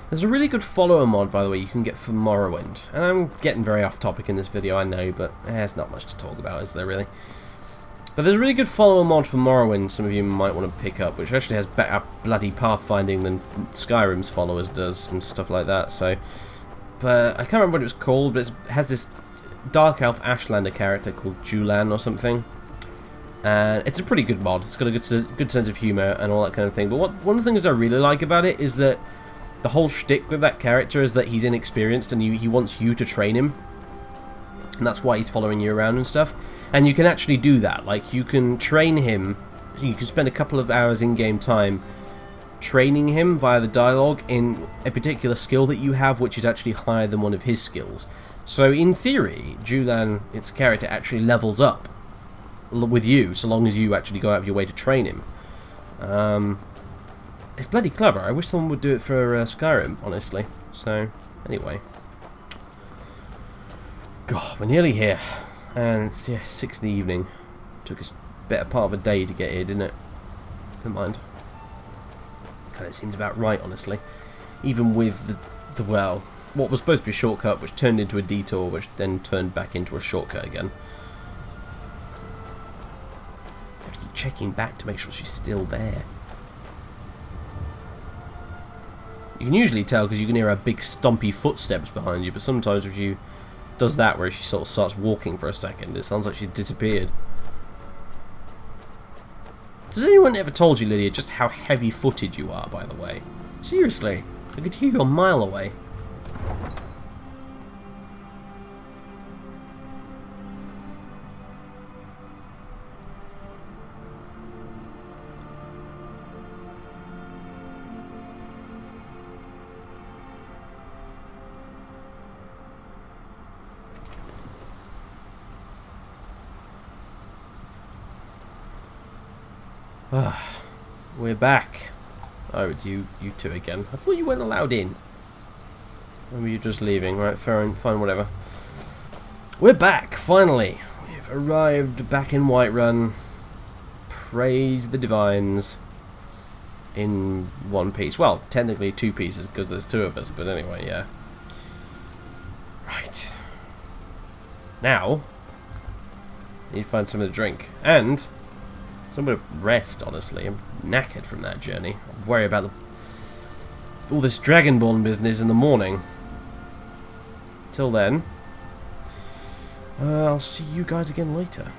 There's a really good follower mod, by the way, you can get for Morrowind. And I'm getting very off topic in this video, I know, but there's not much to talk about, is there really? But there's a really good follower mod for Morrowind some of you might want to pick up, which actually has better bloody pathfinding than Skyrim's followers does and stuff like that. So, but I can't remember what it was called, but it has this Dark Elf Ashlander character called Julan or something. And it's a pretty good mod. It's got a good sense of humour and all that kind of thing. But one of the things I really like about it is that the whole shtick with that character is that he's inexperienced and he wants you to train him. And that's why he's following you around and stuff. And you can actually do that. Like, you can train him. You can spend a couple of hours in-game time training him via the dialogue in a particular skill that you have, which is actually higher than one of his skills. So, in theory, Julan, its character, actually levels up with you, so long as you actually go out of your way to train him. It's bloody clever. I wish someone would do it for Skyrim, honestly. So, anyway. God, we're nearly here. And it's, yeah, 6 in the evening. Took us a better part of a day to get here, didn't it? Never mind. Kind of seemed about right, honestly. Even with the well, what was supposed to be a shortcut, which turned into a detour, which then turned back into a shortcut again. I have to keep checking back to make sure she's still there. You can usually tell because you can hear her big stompy footsteps behind you, but sometimes if you does that where she sort of starts walking for a second, it sounds like she's disappeared. Has anyone ever told you, Lydia, just how heavy-footed you are, by the way? Seriously, I could hear you a mile away. We're back. Oh, it's you two again. I thought you weren't allowed in. Maybe you're just leaving. Right, fine, whatever. We're back, finally. We've arrived back in Whiterun. Praise the divines. In one piece. Well, technically 2 pieces, because there's 2 of us, but anyway, yeah. Right. Now, need to find something to drink. And some bit of rest, honestly. I'm knackered from that journey. I worry about all this Dragonborn business in the morning. Till then, I'll see you guys again later.